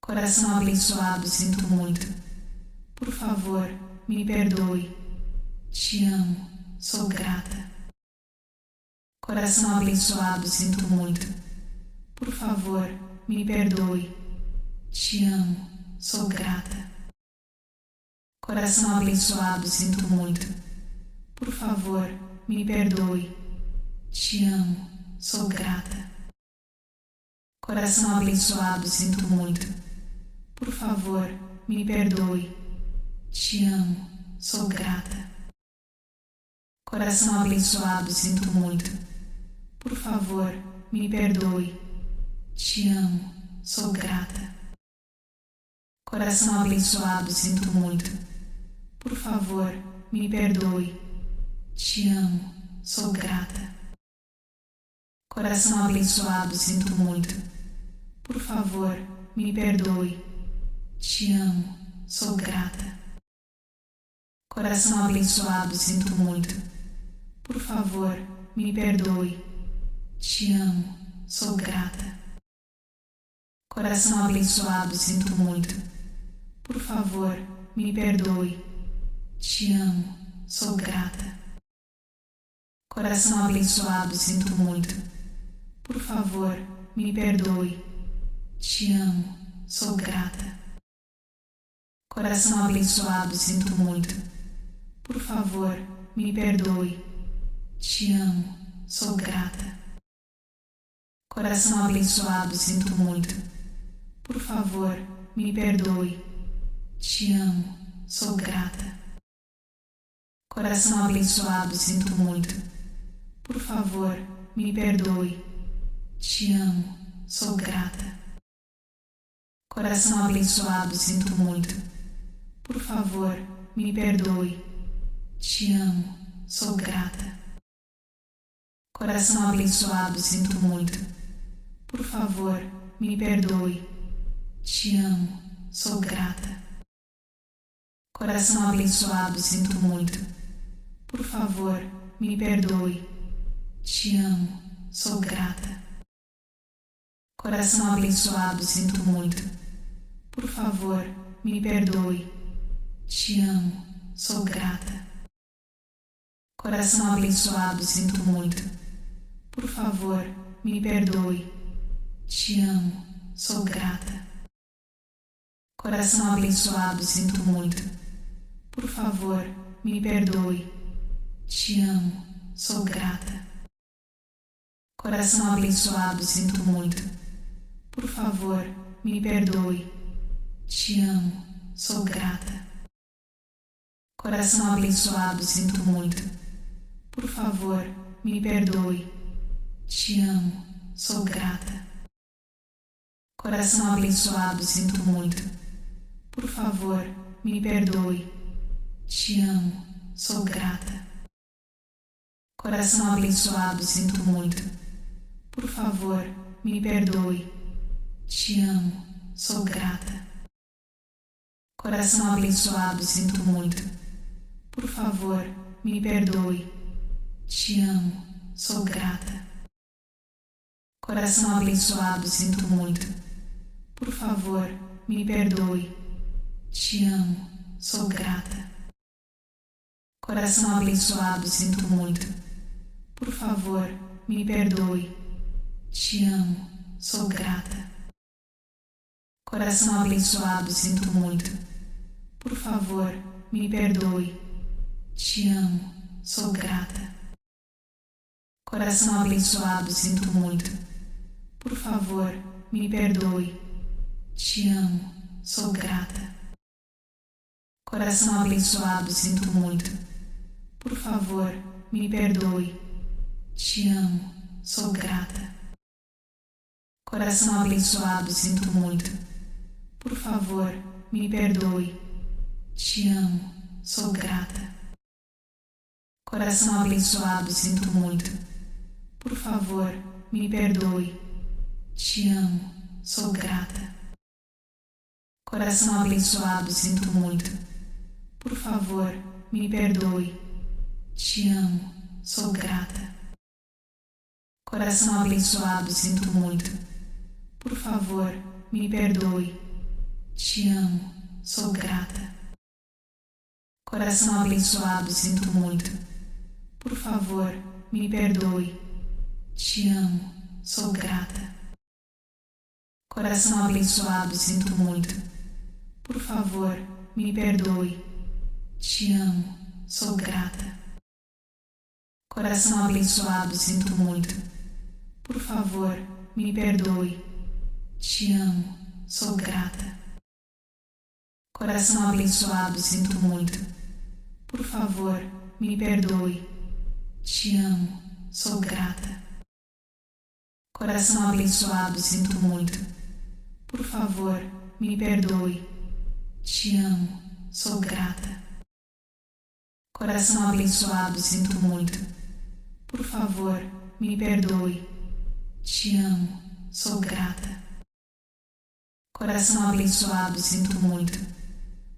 Coração abençoado, sinto muito. Por favor, me perdoe. Te amo, sou grata. Coração abençoado, sinto muito. Por favor, me perdoe. Te amo, sou grata. Coração abençoado, sinto muito. Por favor, me perdoe. Te amo, sou grata. Coração abençoado, sinto muito. Por favor, me perdoe. Te amo, sou grata. Coração abençoado, sinto muito. Por favor, me perdoe. Te amo, sou grata. Coração abençoado, sinto muito. Por favor, me perdoe. Te amo, sou grata. Coração abençoado, sinto muito. Por favor, me perdoe. Te amo, sou grata. Coração abençoado, sinto muito. Por favor, me perdoe. Te amo, sou grata. Coração abençoado, sinto muito. Por favor, me perdoe. Te amo, sou grata. Coração abençoado, sinto muito. Por favor, me perdoe. Te amo, sou grata. Coração abençoado, sinto muito. Por favor, me perdoe. Te amo, sou grata. Coração abençoado, sinto muito. Por favor, me perdoe. Te amo, sou grata. Coração abençoado, sinto muito. Por favor, me perdoe. Te amo, sou grata. Coração abençoado, sinto muito. Por favor, me perdoe. Te amo, sou grata. Coração abençoado, sinto muito. Por favor, me perdoe. Te amo, sou grata. Coração abençoado, sinto muito. Por favor, me perdoe. Te amo, sou grata. Coração abençoado, sinto muito. Por favor, me perdoe. Te amo, sou grata. Coração abençoado, sinto muito. Por favor, me perdoe. Te amo, sou grata. Coração abençoado, sinto muito. Por favor, me perdoe. Te amo, sou grata. Coração abençoado, sinto muito. Por favor, me perdoe. Te amo, sou grata. Coração abençoado, sinto muito. Por favor, me perdoe. Te amo, sou grata. Coração abençoado, sinto muito. Por favor, me perdoe. Te amo, sou grata. Coração abençoado, sinto muito. Por favor, me perdoe. Te amo, sou grata. Coração abençoado, sinto muito. Por favor, me perdoe. Te amo, sou grata. Coração abençoado, sinto muito. Por favor, me perdoe. Te amo, sou grata. Coração abençoado, sinto muito. Por favor, me perdoe. Te amo, sou grata. Coração abençoado, sinto muito. Por favor, me perdoe. Te amo, sou grata. Coração abençoado, sinto muito. Por favor, me perdoe. Te amo, sou grata. Coração abençoado, sinto muito. Por favor, me perdoe. Te amo, sou grata. Coração abençoado, sinto muito. Por favor, me perdoe. Te amo, sou grata. Coração abençoado, sinto muito. Por favor, me perdoe. Te amo, sou grata. Coração abençoado, sinto muito. Por favor, me perdoe. Te amo, sou grata. Coração abençoado, sinto muito. Por favor, me perdoe. Te amo, sou grata. Coração abençoado, sinto muito. Por favor, me perdoe. Te amo, sou grata. Coração abençoado, sinto muito. Por favor, me perdoe. Te amo, sou grata. Coração abençoado, sinto muito. Por favor, me perdoe. Te amo, sou grata. Coração abençoado, sinto muito. Por favor, me perdoe. Te amo, sou grata. Coração abençoado, sinto muito. Por favor, me perdoe. Te amo, sou grata. Coração abençoado, sinto muito. Por favor, me perdoe. Te amo, sou grata. Coração abençoado, sinto muito.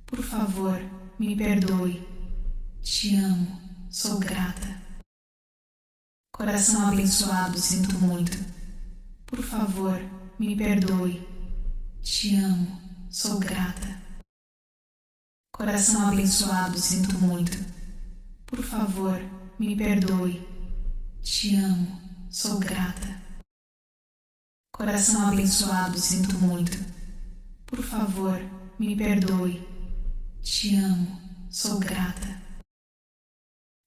Por favor, me perdoe. Te amo, sou grata. Coração abençoado, sinto muito. Por favor, me perdoe. Te amo, sou grata. Coração abençoado, sinto muito. Por favor, me perdoe. Te amo, sou grata. Coração abençoado, sinto muito. Por favor, me perdoe. Te amo, sou grata.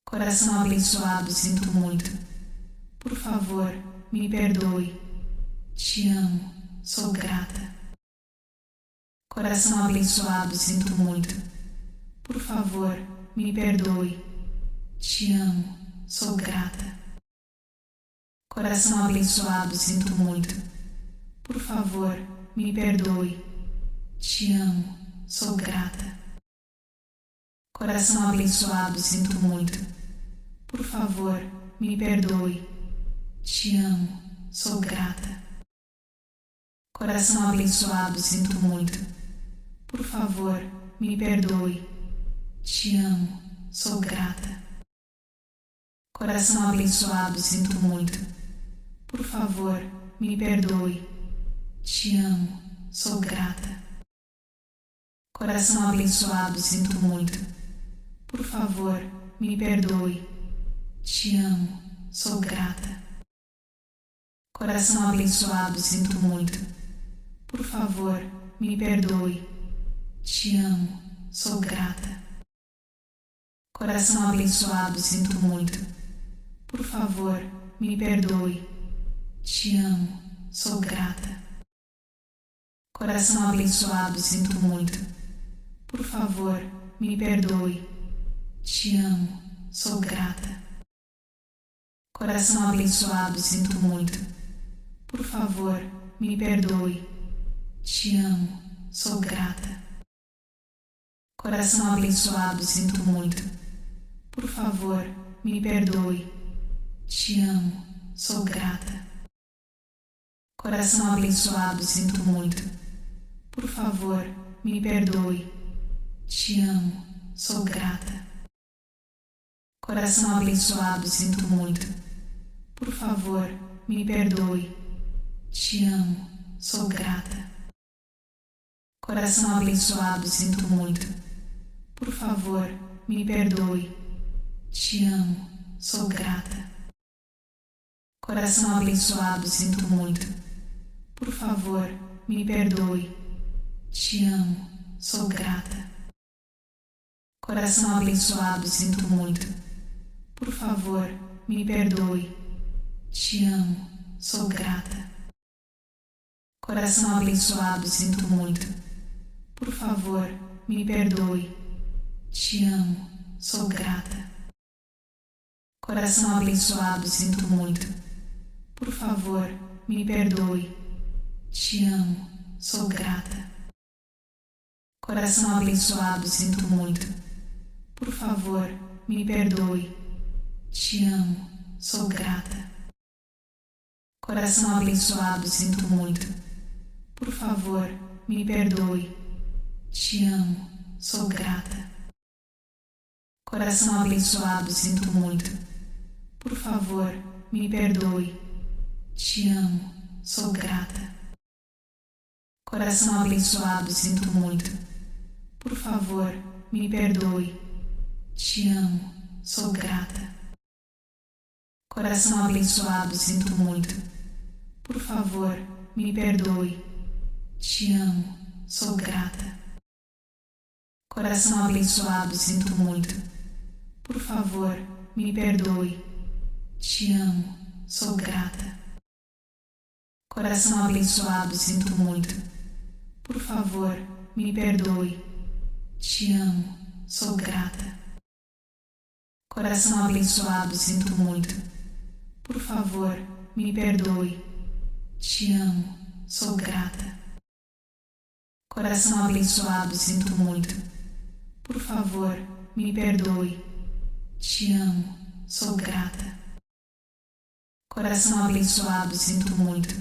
Coração abençoado, sinto muito. Por favor, me perdoe. Te amo, sou grata. Coração abençoado, sinto muito. Por favor, me perdoe. Te amo, sou grata. Coração abençoado, sinto muito. Por favor, me perdoe. Te amo, sou grata. Coração abençoado, sinto muito. Por favor, me perdoe. Te amo, sou grata. Coração abençoado, sinto muito. Por favor, me perdoe. Te amo, sou grata. Coração abençoado, sinto muito. Por favor, me perdoe. Te amo, sou grata. Coração abençoado, sinto muito. Por favor, me perdoe. Te amo, sou grata. Coração abençoado, sinto muito. Por favor, me perdoe. Te amo, sou grata. Coração abençoado, sinto muito. Por favor, me perdoe. Te amo, sou grata. Coração abençoado, sinto muito. Por favor, me perdoe. Te amo, sou grata. Coração abençoado, sinto muito. Por favor, me perdoe. Te amo, sou grata. Coração abençoado, sinto muito. Por favor, me perdoe. Te amo, sou grata. Coração abençoado, sinto muito. Por favor, me perdoe. Te amo, sou grata. Coração abençoado, sinto muito. Por favor, me perdoe. Te amo, sou grata. Coração abençoado, sinto muito. Por favor, me perdoe. Te amo, sou grata. Coração abençoado, sinto muito. Por favor, me perdoe. Te amo, sou grata. Coração abençoado, sinto muito. Por favor, me perdoe. Te amo, sou grata. Coração abençoado, sinto muito. Por favor, me perdoe. Te amo, sou grata. Coração abençoado, sinto muito. Por favor, me perdoe. Te amo, sou grata. Coração abençoado, sinto muito. Por favor, me perdoe. Te amo, sou grata. Coração abençoado, sinto muito. Por favor, me perdoe. Te amo, sou grata. Coração abençoado, sinto muito. Por favor, me perdoe. Te amo, sou grata. Coração abençoado, sinto muito. Por favor, me perdoe. Te amo, sou grata. Coração abençoado, sinto muito. Por favor, me perdoe. Te amo, sou grata. Coração abençoado, sinto muito. Por favor, me perdoe. Te amo, sou grata. Coração abençoado, sinto muito. Por favor, me perdoe. Te amo, sou grata. Coração abençoado, sinto muito. Por favor, me perdoe. Te amo, sou grata. Coração abençoado, sinto muito. Por favor, me perdoe. Te amo, sou grata. Coração abençoado, sinto muito.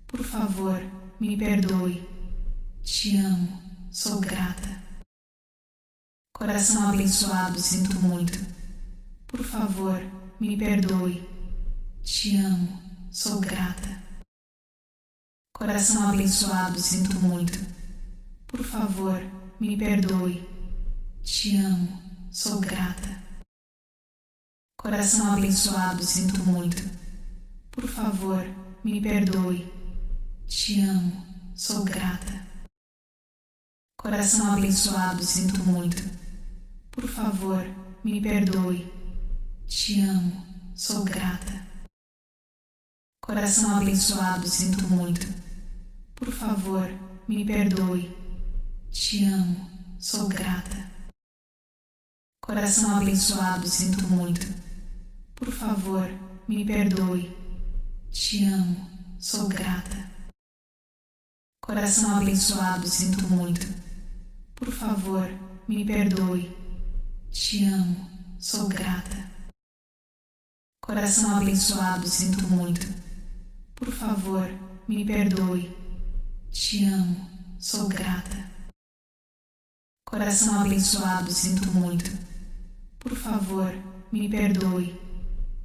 Por favor, me perdoe. Te amo, sou grata. Coração abençoado, sinto muito. Por favor, me perdoe. Te amo, sou grata. Coração abençoado, sinto muito. Por favor, me perdoe. Te amo, sou grata. Coração abençoado, sinto muito. Por favor, me perdoe. Te amo, sou grata. Coração abençoado, sinto muito. Por favor, me perdoe. Te amo, sou grata. Coração abençoado, sinto muito. Por favor, me perdoe. Te amo, sou grata. Coração abençoado, sinto muito. Por favor, me perdoe. Te amo, sou grata. Coração abençoado, sinto muito. Por favor, me perdoe. Te amo, sou grata. Coração abençoado, sinto muito. Por favor, me perdoe. Te amo, sou grata. Coração abençoado, sinto muito. Por favor, me perdoe.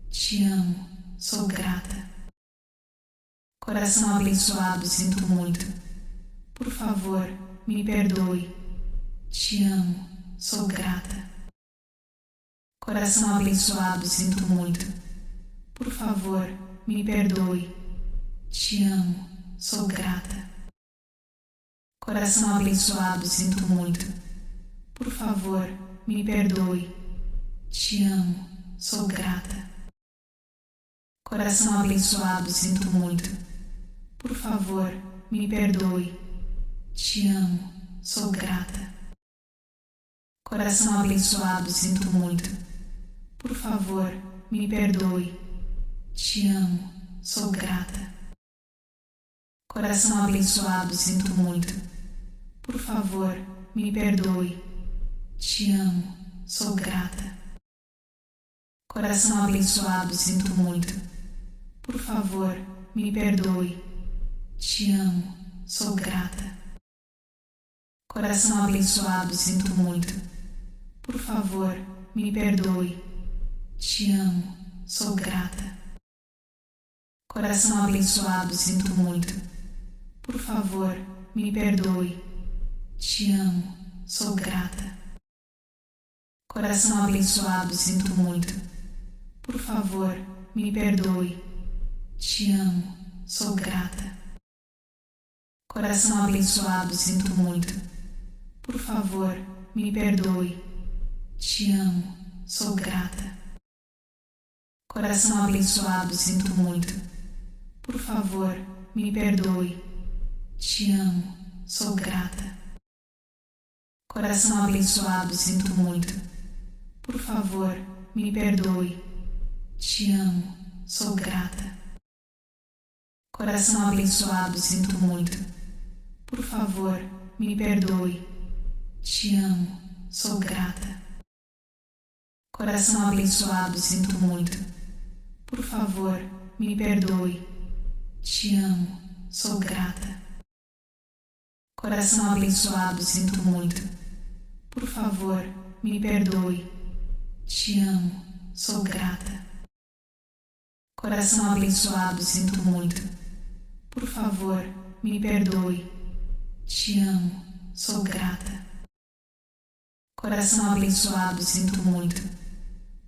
Te amo, sou grata. Coração abençoado, sinto muito. Por favor, me perdoe. Te amo, sou grata. Coração abençoado, sinto muito. Por favor, me perdoe. Te amo, sou grata. Coração abençoado, sinto muito. Por favor, me perdoe. Te amo, sou grata. Coração abençoado, sinto muito. Por favor, me perdoe. Te amo, sou grata. Coração abençoado, sinto muito. Por favor, me perdoe. Te amo, sou grata. Coração abençoado, sinto muito. Por favor, me perdoe. Te amo, sou grata. Coração abençoado, sinto muito. Por favor, me perdoe. Te amo, sou grata. Coração abençoado, sinto muito. Por favor, me perdoe. Te amo, sou grata. Coração abençoado, sinto muito. Por favor, me perdoe. Te amo, sou grata. Coração abençoado, sinto muito. Por favor, me perdoe. Te amo, sou grata. Coração abençoado, sinto muito. Por favor, me perdoe. Te amo, sou grata. Coração abençoado, sinto muito. Por favor, me perdoe. Te amo, sou grata. Coração abençoado, sinto muito. Por favor, me perdoe. Te amo, sou grata. Coração abençoado, sinto muito. Por favor, me perdoe. Te amo, sou grata. Coração abençoado, sinto muito. Por favor, me perdoe. Te amo, sou grata. Coração abençoado, sinto muito. Por favor, me perdoe. Te amo, sou grata. Coração abençoado, sinto muito. Por favor, me perdoe. Te amo, sou grata. Coração abençoado, sinto muito.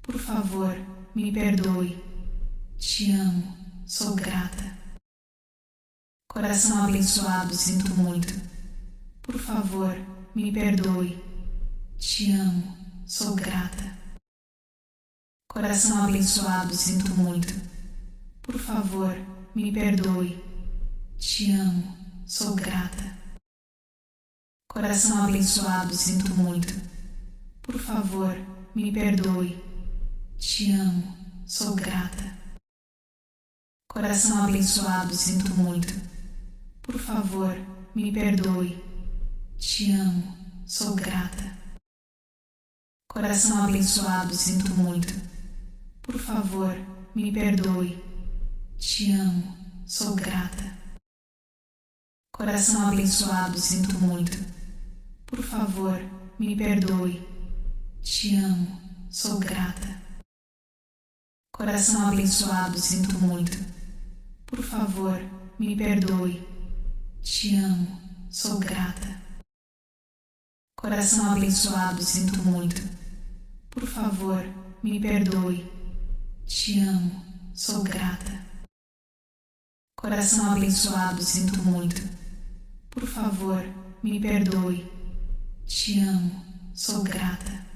Por favor, me perdoe. Te amo, sou grata. Coração abençoado, sinto muito. Por favor, me perdoe. Te amo, sou grata. Coração abençoado, sinto muito. Por favor, me perdoe. Te amo, sou grata. Coração abençoado, sinto muito. Por favor, me perdoe. Te amo, sou grata. Coração abençoado, sinto muito. Por favor, me perdoe. Te amo, sou grata. Coração abençoado, sinto muito. Por favor, me perdoe. Te amo, sou grata. Coração abençoado, sinto muito. Por favor, me perdoe. Te amo, sou grata. Coração abençoado, sinto muito. Por favor, me perdoe. Te amo, sou grata. Coração abençoado, sinto muito. Por favor, me perdoe. Te amo, sou grata. Coração abençoado, sinto muito. Por favor, me perdoe. Te amo, sou grata.